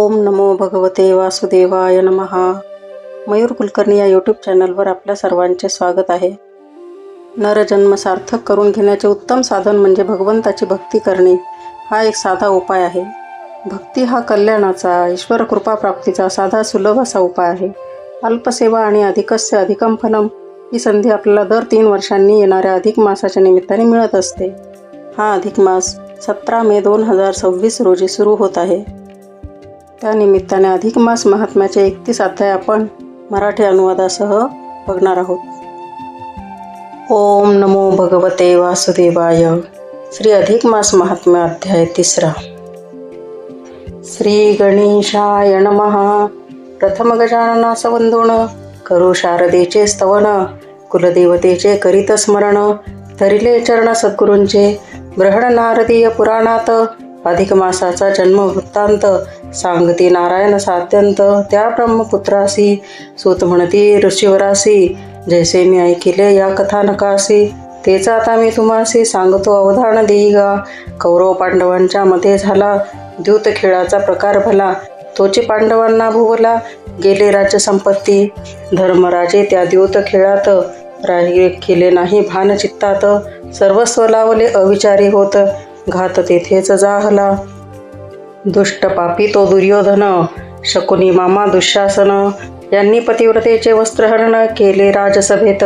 ओम नमो भगवते वासुदेवाय नमः. मयूर कुलकर्णी या यूट्यूब चॅनलवर आपल्या सर्वांचे स्वागत आहे. नरजन्म सार्थक करून घेण्याचे उत्तम साधन म्हणजे भगवंताची भक्ती करणे. हा एक साधा उपाय आहे. भक्ती हा कल्याणाचा, ईश्वर कृपा प्राप्तीचा साधा सुलभ असा उपाय आहे. अल्पसेवा आणि अधिकस्य अधिकम फलम ही संधी आपल्याला दर 3 वर्षांनी येणाऱ्या अधिक मासाच्या निमित्ताने मिळत असते. हा अधिक मास 17 मे 2026 रोजी सुरू होत आहे. त्यानिमित्ताने अधिक मास महात्म्याचे 31 अध्याय आपण मराठी अनुवादासह बघणार आहोत. ओम नमो भगवते वासुदेवाय. श्री अधिक मास महात्म्य अध्याय 3. श्री गणेशाय नमः. प्रथम गजाननास वंदोन, करू शारदेचे स्तवन, कुलदेवतेचे करीत स्मरण, धरिले चरण सद्गुरूंचे, ग्रहण नारदीय पुराणात, अधिक मासाचा जन्म वृत्तांत, सांगती नारायण सात्यंत, त्या ब्रह्मपुत्रासी, सूत म्हणती ऋषीवरासी, जैसे मी ऐकिले या कथानकासी, तेच आता मी तुम्हासी सांगतो अवधान देईगा. कौरव पांडवांच्या मध्ये झाला, द्यूत खेळाचा प्रकार भला, तोची पांडवांना भुवला, गेले राज्य संपत्ती, धर्मराजे त्या द्यूत खेळात, राही केले नाही भान चित्तात, सर्वस्व लावले अविचारी होत, घात तेथेच जाहला. दुष्ट पापी तो दुर्योधन, शकुनी मामा दुःशासन, यांनी पतिव्रतेचे वस्त्रहरण केले राजसभेत.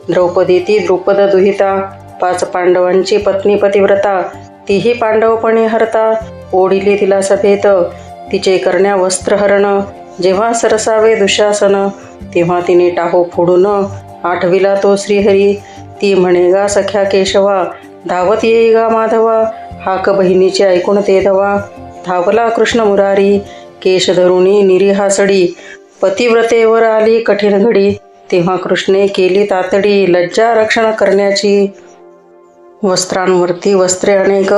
द्रौपदी ती द्रुपद दुहिता, 5 पांडवांची पत्नी पतिव्रता, तीही पांडवपणे हरता, ओढिली तिला सभेत, तिचे करण्या वस्त्रहरण, जेव्हा सरसावे दुःशासन, तेव्हा तिने टाहो फोडून आठविला तो श्रीहरी. ती म्हणे गा सख्या केशवा, धावत येई गा माधवा, हाक बहिणीचे ऐकून ते धवा, धावला कृष्ण मुरारी, केश धरुणी निरीहासडी, पतिव्रतेवर आली कठीण घडी, तेव्हा कृष्णे केली तातडी, लज्जा रक्षण करण्याची. वस्त्रांवरती वस्त्रे अनेक,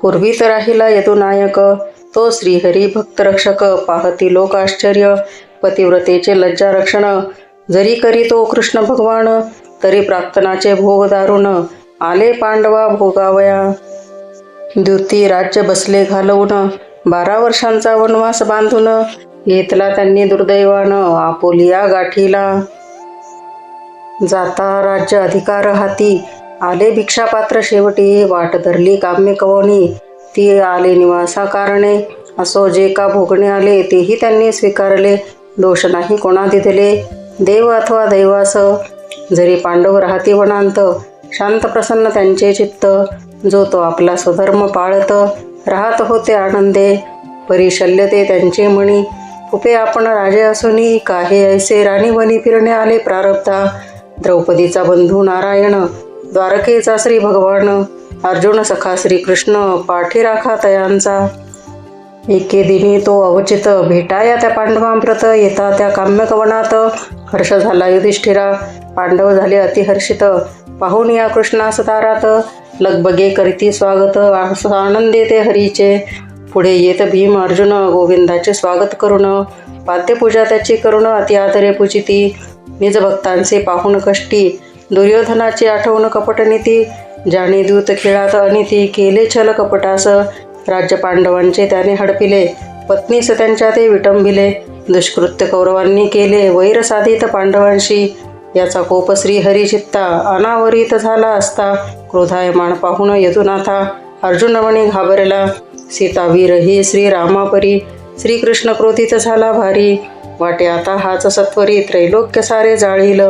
पूर्वीत राहिला यदुनायक, तो श्रीहरी भक्तरक्षक, पाहती लोक आश्चर्य, पतिव्रतेचे लज्जा रक्षण, जरी करी तो कृष्ण भगवान, तरी प्राक्तनाचे भोग दारुण, आले पांडवा भोगावया. द्युती राज्य बसले घालवून, 12 वर्षांचा वनवास बांधून, घेतला त्यांनी दुर्दैवान आपोलिया गाठीला. जाता राज्य अधिकार हाती, आले भिक्षापात्र शेवटी, वाट धरली काम्य कवनी, ती आले निवासा कारणे, असो जे का भोगणे आले, तेही त्यांनी स्वीकारले, दोष नाही कोणा दिधले, देव अथवा दैवास, जरी पांडव राहती वनांत, शांत प्रसन्न त्यांचे चित्त, जो तो आपला स्वधर्म पाळत, राहत होते आनंदे, परिशल्य ते त्यांचे मणी, कुपे आपण राजे असूनी, काहे ऐसे राणी वनी फिरणे आले प्रारब्धा. द्रौपदीचा बंधू नारायण, द्वारकेचा श्री भगवान, अर्जुन सखा श्रीकृष्ण, पाठी राखा तयांचा. एके दिनी तो अवचित, भेटाया त्या पांडवांप्रत, येता त्या काम्यकवनात, हर्ष झाला युधिष्ठिरा, पांडव झाले अतिहर्षित, पाहून या कृष्णास दारात, लगबगे करीती स्वागत, आनंदे ते हरीचे. पुढे येत भीम अर्जुन, गोविंदाचे स्वागत करून, पाद्यपूजा त्याची करून, अति आदरे पूजिती, निज भक्तांचे पाहून कष्टी, दुर्योधनाची आठवण कपटनीती, जाणे दूत खेळात अनिती, केले छल कपटास, राज्य पांडवांचे त्याने हडपिले, पत्नीस त्यांच्या ते विटंबिले, दुष्कृत्य कौरवांनी केले, वैर साधित पांडवांशी, याचा कोप श्रीहरी चित्ता, अनावरित झाला असता, क्रोधायमान पाहून यदुनाथा, अर्जुन म्हणे घाबरला, सीतावीर ही श्रीरामापरी, श्रीकृष्ण क्रोधित झाला भारी, वाटे आता हाच सत्वरी, त्रैलोक्य सारे जाळील.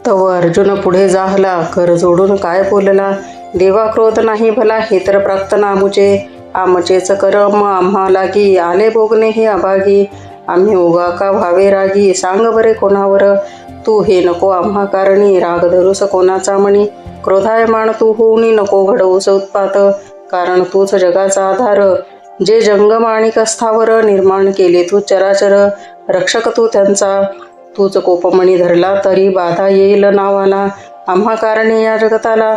तव अर्जुन पुढे जाहला, कर जोडून काय बोलला, देवा क्रोध नाही भला, हे तर प्राक्तन आमुचे, आमचेच करम आम्हा लागी, आले भोगणे हे अभागी, आम्ही उगा का व्हावे रागी, सांग बरे कोणावर, तू हे नको आम्हा कारणी, राग धरूस कोणाचा मणी, क्रोधायमान तू होऊनी नको घडवूस उत्पात, कारण तूच जगाचा आधार, जे जंगम आणि कस्थावर, निर्माण केले तू चराचर, रक्षक तू त्यांचा, तूच कोपमणी धरला तरी बाधा येईल नावाला, आम्हा कारणे या जगताला,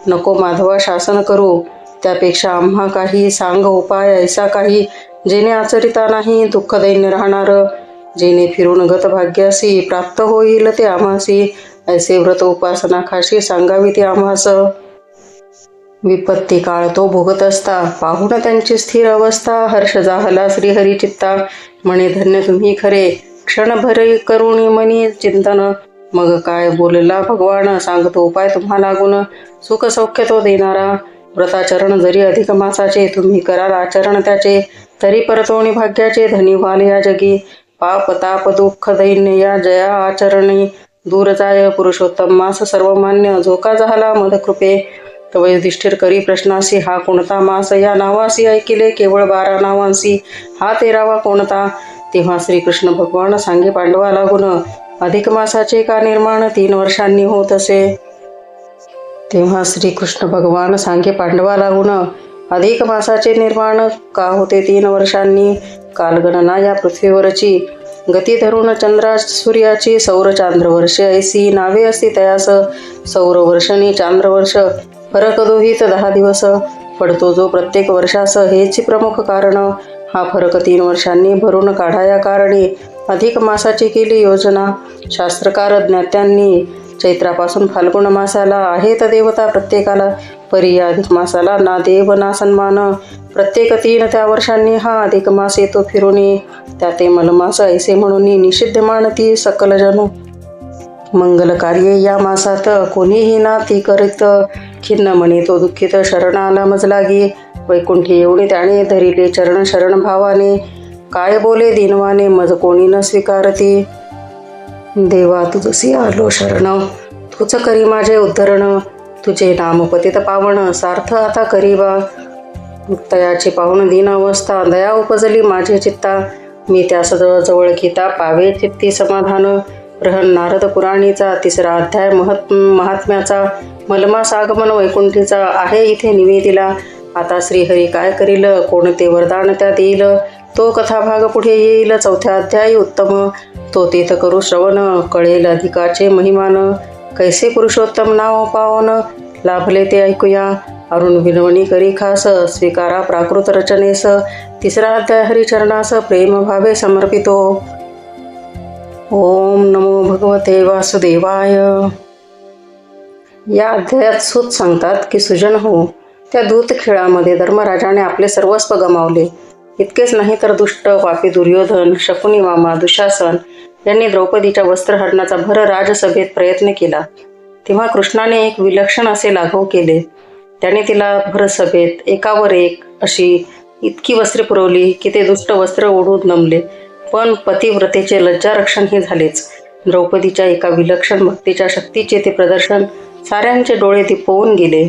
नको माधवा शासन करू, त्यापेक्षा आम्हा काही सांग उपाय ऐसा काही, जेणे आचरिता नाही दुःख दैन्य राहणार, जेणे फिरून गत भाग्यासी, प्राप्त होईल ते आम्हासी, ऐसे व्रत उपासना खाशी सांगावी ते आम्हास. विपत्ती काळ तो भोगत असता, पाहून त्यांची स्थिर अवस्था, हर्ष जाहला श्रीहरी चित्ता. म्हणे धन्य तुम्ही खरे, क्षणभर करुणी मनी चिंतन. मग काय बोलला भगवान, सांगतो उपाय तुम्हा लागून. सुख सौख्य तो देणारा, व्रताचरण जरी अधिक मासाचे. तुम्ही कराल आचरण त्याचे, तरी परतोणी भाग्याचे. धनी व्हाल या जगी, पाप ताप दुःख दैन्य या जया आचरणी. दूर जाय पुरुषोत्तम मास सर्वमान्य. झोका झाला मदकृपे, तव युधिष्ठिर करी प्रश्नासी. हा कोणता मास या नावासी, ऐकिले केवळ 12 नावांसी. हा 13वा कोणता. तेव्हा श्रीकृष्ण भगवान सांगे पांडवा लागून. अधिक मासाचे का निर्माण 3 वर्षांनी होत असे. तेव्हा श्रीकृष्ण भगवान सांगे पांडवा लागून. अधिक मासाचे निर्माण का होते 3 वर्षांनी. कालगणना या पृथ्वीवरची, गती धरून चंद्रा सूर्याची. सौर चांद्रवर्षे ऐसी नावे असती तयास. सौरवर्षणी चांद्रवर्ष फरक दोहीत 10 दिवस. पडतो जो प्रत्येक वर्षास, हेची प्रमुख कारण. हा फरक 3 वर्षांनी भरून काढाया कारणे. अधिक मासाची केली योजना शास्त्रकार ज्ञात्यांनी. चैत्रापासून फाल्गुन मासाला आहेत देवता प्रत्येकाला. परी या अधिक मासाला ना देव ना सन्मान. प्रत्येक 3 त्या वर्षांनी हा अधिक मास येतो फिरूनी. त्या ते मलमास ऐसे म्हणून निषिद्ध मानती सकल जन. मंगल कार्ये या मासात कोणीही ना ती करीत. खिन्न म्हणे तो दुःखित शरण आला मज लागी. वैकुंठी एवढी त्याने धरिले चरण शरण भावाने. काय बोले दिनवाने मज कोणी न स्वीकारती. देवा तुझसी आलो शरण, तूच करी माझे उद्धरण. तुझे नाम पतित पावन, सार्थ आता करीबा. तयाची पाहून दीन अवस्था, दया उपजली माझे चित्ता. मी त्यास जवळ घेता पावे चित्ती समाधान. बृहन नारद पुराणीचा 3रा अध्याय महात्म्याचा. मलमास आगमन वैकुंठीचा आहे इथे निवेदिला. आता श्रीहरी काय करील, कोणते वरदान त्या देईल. तो कथाभाग पुढे येईल 4थ्या अध्यायी उत्तम. तो तीत करू श्रवण, कळेल अधिकाचे महिमान. कैसे पुरुषोत्तम नाव पावन, लाभले ते ऐकूया. अरुण विनवणी करी खास, स्वीकारा प्राकृत रचनेस. 3रा अध्याय हरिचरणास प्रेम भावे समर्पितो. ओम नमो भगवते वासुदेवाय. या अध्यायात सूत सांगतात की सुजन हो, त्या दूत खेळामध्ये धर्मराजाने आपले सर्वस्व गमावले. इतकेच नाही तर दुष्ट पापी दुर्योधन, शकुनी मामा, दुशासन यांनी द्रौपदीच्या वस्त्रहरणाचा भर राजसभेत प्रयत्न केला. तेव्हा कृष्णाने एक विलक्षण असे लाघव केले. त्याने तिला भरसभेत एकावर एक अशी इतकी वस्त्रे पुरवली की ते दुष्ट वस्त्र ओढून नमले. पण पतिव्रतेचे लज्जारक्षण हे झालेच. द्रौपदीच्या एका विलक्षण भक्तीच्या शक्तीचे ते प्रदर्शन साऱ्यांचे डोळे दिपवून गेले.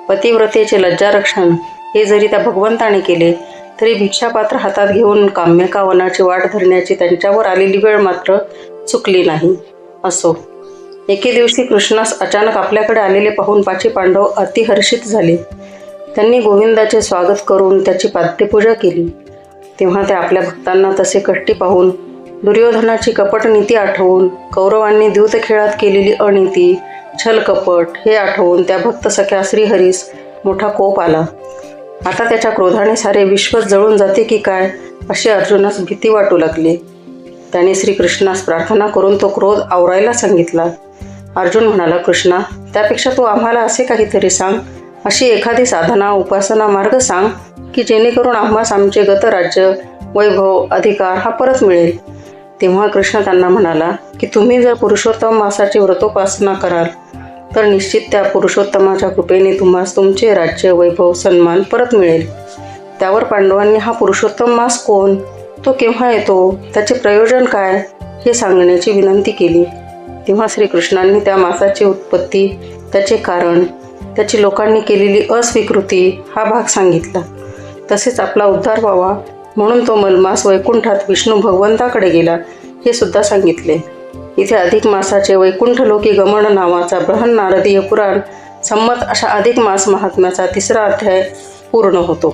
पतिव्रतेचे लज्जारक्षण हे जरी त्या भगवंताने केले, तरी भिक्षापात्र हातात घेऊन काम्यका वनाची वाट धरण्याची त्यांच्यावर आलेली वेळ मात्र चुकली नाही. असो, एके दिवशी कृष्णास अचानक आपल्याकडे आलेले पाहून पाची पांडव अतिहर्षित झाले. त्यांनी गोविंदाचे स्वागत करून त्याची पाद्यपूजा केली. तेव्हा ते आपल्या भक्तांना तसे कष्टी पाहून, दुर्योधनाची कपट नीती आठवून, कौरवांनी द्यूतखेळात केलेली अनीती, छलकपट हे आठवून त्या भक्त सख्या श्रीहरीस मोठा कोप आला. आता त्याच्या क्रोधाने सारे विश्वच जळून जाते की काय अशी अर्जुनास भीती वाटू लागली. त्याने श्रीकृष्णास प्रार्थना करून तो क्रोध आवरायला सांगितला. अर्जुन म्हणाला, कृष्णा, त्यापेक्षा तू आम्हाला असे काहीतरी सांग, अशी एखादी साधना उपासना मार्ग सांग की जेणेकरून आम्हास आमचे गतराज्य, वैभव, अधिकार हा परत मिळेल. तेव्हा कृष्ण त्यांना म्हणाला की तुम्ही जर पुरुषोत्तम मासाची व्रतोपासना कराल तर निश्चित त्या पुरुषोत्तमाच्या कृपेने तुम्हास तुमचे राज्य, वैभव, सन्मान परत मिळेल. त्यावर पांडवांनी हा पुरुषोत्तम मास कोण, तो केव्हा येतो, त्याचे प्रयोजन काय हे सांगण्याची विनंती केली. तेव्हा श्रीकृष्णांनी त्या मासाची उत्पत्ती, त्याचे कारण, त्याची लोकांनी केलेली अस्वीकृती हा भाग सांगितला. तसेच आपला उद्धार व्हावा म्हणून तो मलमास वैकुंठात विष्णू भगवंताकडे गेला हे सुद्धा सांगितले. इथे अधिक मासाचे वैकुंठ लोकी गमन नावाचा बृहन नारदीय पुराण संमत अशा अधिक मास महात्म्याचा 3रा अध्याय पूर्ण होतो.